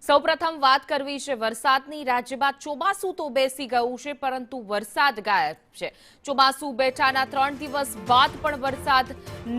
સૌપ્રથમ વાત કરવી છે વરસાદની। રાજ્યમાં ચોમાસું તો બેસી ગયું છે, પરંતુ વરસાદ ગાયબ છે। ચોમાસું બેઠાના 3 દિવસ બાદ પણ વરસાદ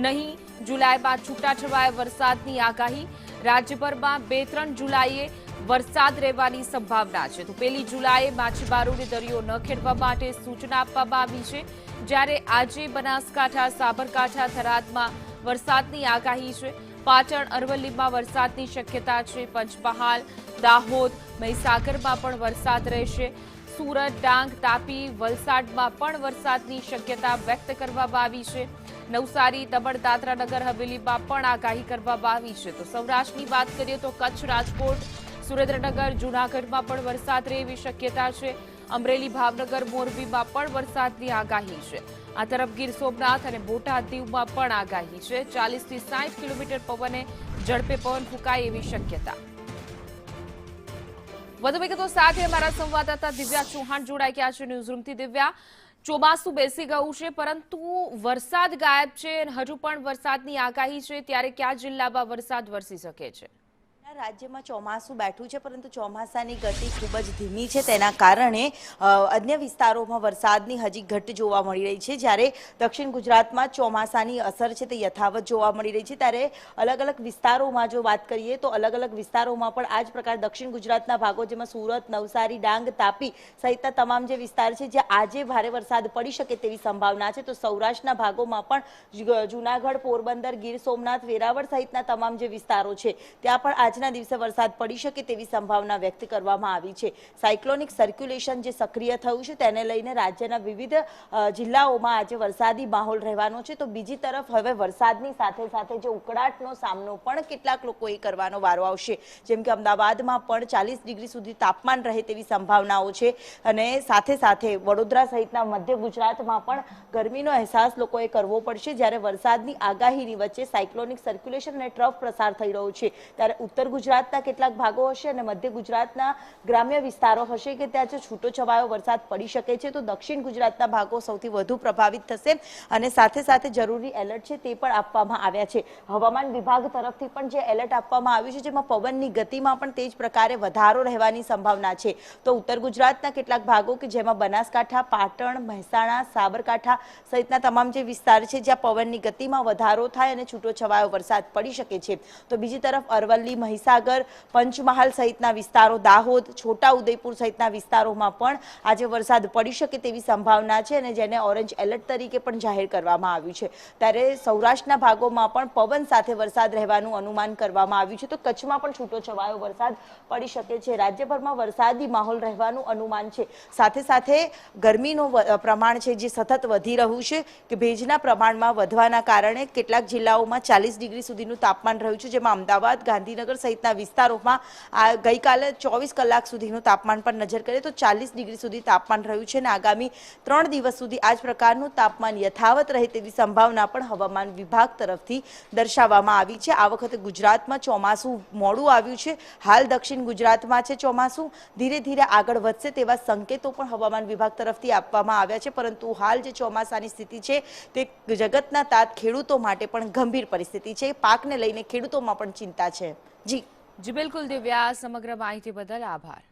નહીં। જુલાઈમાં છૂટાછવાયા વરસાદની આગાહી। રાજ્યભરમાં 2-3 જુલાઈએ વરસાદ રહેવાની સંભાવના છે, તો 1 જુલાઈએ માછીમારોને દરિયો ન ખેડવા માટે સૂચના આપવામાં આવી છે। જ્યારે આજે બનાસકાંઠા, સાબરકાંઠા, થરાદમાં વરસાદની આગાહી છે। પાટણ, અરવલ્લીમાં વરસાદની શક્યતા છે। પંચમહાલ, દાહોદ, મહીસાગરમાં પણ વરસાદ રહેશે। સુરત, ડાંગ, તાપી, વલસાડમાં પણ વરસાદની શક્યતા વ્યક્ત કરવામાં આવી છે। નવસારી, દમણ, દાદરા નગર હવેલીમાં પણ આગાહી કરવામાં આવી છે। તો સૌરાષ્ટ્રની વાત કરીએ તો કચ્છ, રાજકોટ, સુરેન્દ્રનગર, જૂનાગઢમાં પણ વરસાદ રહે એવી શક્યતા છે। અમરેલી, ભાવનગર, મોરબીમાં પણ વરસાદની આગાહી છે। આ તરફ ગીર સોમનાથ અને બોટાદ, દીવમાં પણ આગાહી છે। 40 થી 60 કિલોમીટર પવને ઝડપે પવન ફૂંકાય એવી શક્યતા। વધુ વિગતો સાથે અમારા સંવાદદાતા દિવ્યા ચૌહાણ જોડાઈ ગયા છે ન્યૂઝરૂમથી। દિવ્યા, ચોમાસું બેસી ગયું છે, પરંતુ વરસાદ ગાયબ છે, હજુ પણ વરસાદની આગાહી છે, ત્યારે કયા જિલ્લામાં વરસાદ વરસી શકે છે? રાજ્યમાં ચોમાસું બેઠું છે, પરંતુ ચોમાસાની ગતિ ખૂબ જ ધીમી છે। તેના કારણે અન્ય વિસ્તારોમાં વરસાદની હજી ઘટ જોવા મળી રહી છે। જ્યારે દક્ષિણ ગુજરાતમાં ચોમાસાની અસર છે તે યથાવત જોવા મળી રહી છે। ત્યારે અલગ અલગ વિસ્તારોમાં જો વાત કરીએ તો અલગ અલગ વિસ્તારોમાં પણ આ જ પ્રકાર દક્ષિણ ગુજરાતના ભાગો, જેમાં સુરત, નવસારી, ડાંગ, તાપી સહિતના તમામ જે વિસ્તાર છે, જ્યાં આજે ભારે વરસાદ પડી શકે તેવી સંભાવના છે। તો સૌરાષ્ટ્રના ભાગોમાં પણ જૂનાગઢ, પોરબંદર, ગીર સોમનાથ, વેરાવળ સહિતના તમામ જે વિસ્તારો છે ત્યાં પણ આજના દિવસે વરસાદ પડી શકે તેવી સંભાવના વ્યક્ત કરવામાં આવી છે। સાયક્લોનિક સર્ક્યુલેશન જે સક્રિય થયું છે તેને લઈને રાજ્યના વિવિધ જિલ્લાઓમાં આજે વરસાદી માહોલ રહેવાનો છે। તો બીજી તરફ હવે વરસાદની સાથે સાથે જે ઉકળાટનો સામનો પણ કેટલાક લોકોએ કરવાનો વારો આવશે। જેમ કે અમદાવાદમાં પણ 40 ડિગ્રી સુધી તાપમાન રહે તેવી સંભાવનાઓ છે, અને સાથે સાથે વડોદરા સહિતના મધ્ય ગુજરાતમાં પણ ગરમીનો અહેસાસ લોકોએ કરવો પડશે। જ્યારે વરસાદની આગાહીની વચ્ચે સાયક્લોનિક સર્ક્યુલેશન અને ટ્રફ પ્રસાર થઈ રહ્યો છે, ત્યારે ઉત્તર ગુજરાતના કેટલાક ભાગો હશે અને મધ્ય ગુજરાતના ગ્રામ્ય વિસ્તારો હશે કે ત્યાં જો છૂટો છવાયો વરસાદ પડી શકે છે। તો દક્ષિણ ગુજરાતના ભાગો સૌથી વધુ પ્રભાવિત થશે, અને સાથે સાથે જરૂરી એલર્ટ છે તે પણ આપવામાં આવ્યા છે। હવામાન વિભાગ તરફથી પણ જે એલર્ટ આપવામાં આવ્યું છે, જેમાં પવનની ગતિમાં પણ તે જ પ્રકારે વધારો રહેવાની સંભાવના છે। તો ઉત્તર ગુજરાતના કેટલાક ભાગો કે જેમાં બનાસકાંઠા, પાટણ, મહેસાણા, સાબરકાંઠા સહિતના તમામ જે વિસ્તાર છે જ્યાં પવનની ગતિમાં વધારો થાય અને છૂટો છવાયો વરસાદ પડી શકે છે। તો બીજી તરફ અરવલ્લી, મહીસાગર, પંચમહાલ સહિતના વિસ્તારો, દાહોદ, છોટા ઉદેપુર સહિતના વિસ્તારોમાં પણ આજે વરસાદ પડી શકે તેવી સંભાવના છે, અને જેને ઓરેન્જ એલર્ટ તરીકે પણ જાહેર કરવામાં આવ્યું છે। ત્યારે સૌરાષ્ટ્રના ભાગોમાં પણ પવન સાથે વરસાદ રહેવાનું અનુમાન કરવામાં આવ્યું છે। તો કચ્છમાં પણ છૂટો છવાયો વરસાદ પડી શકે છે। રાજ્યભરમાં વરસાદી માહોલ રહેવાનું અનુમાન છે। સાથે સાથે ગરમીનું પ્રમાણ છે જે સતત વધી રહ્યું છે, કે ભેજના પ્રમાણમાં વધવાના કારણે કેટલાક જિલ્લાઓમાં 40 ડિગ્રી સુધીનું તાપમાન રહ્યું છે, જેમાં અમદાવાદ, ગાંધીનગર સહિતના વિસ્તારોમાં ગઈકાલે 24 કલાક સુધીનું તાપમાન પર નજર કરીએ તો 40 ડિગ્રી સુધી તાપમાન રહ્યું છે, અને આગામી 3 દિવસ સુધી આ જ પ્રકારનું તાપમાન યથાવત રહે તેવી સંભાવના પણ હવામાન વિભાગ તરફથી દર્શાવવામાં આવી છે। આ વખતે ગુજરાતમાં ચોમાસું મોડું આવ્યું છે। હાલ દક્ષિણ ગુજરાતમાં છે ચોમાસું, ધીરે ધીરે આગળ વધશે તેવા સંકેતો પણ હવામાન વિભાગ તરફથી આપવામાં આવ્યા છે, પરંતુ હાલ જે ચોમાસાની સ્થિતિ છે તે જગતના તાત ખેડૂતો માટે પણ ગંભીર પરિસ્થિતિ છે। પાકને લઈને ખેડૂતોમાં પણ ચિંતા છે। જી બિલકુલ દિવ્યા, સમગ્ર માહિતી બદલ આભાર।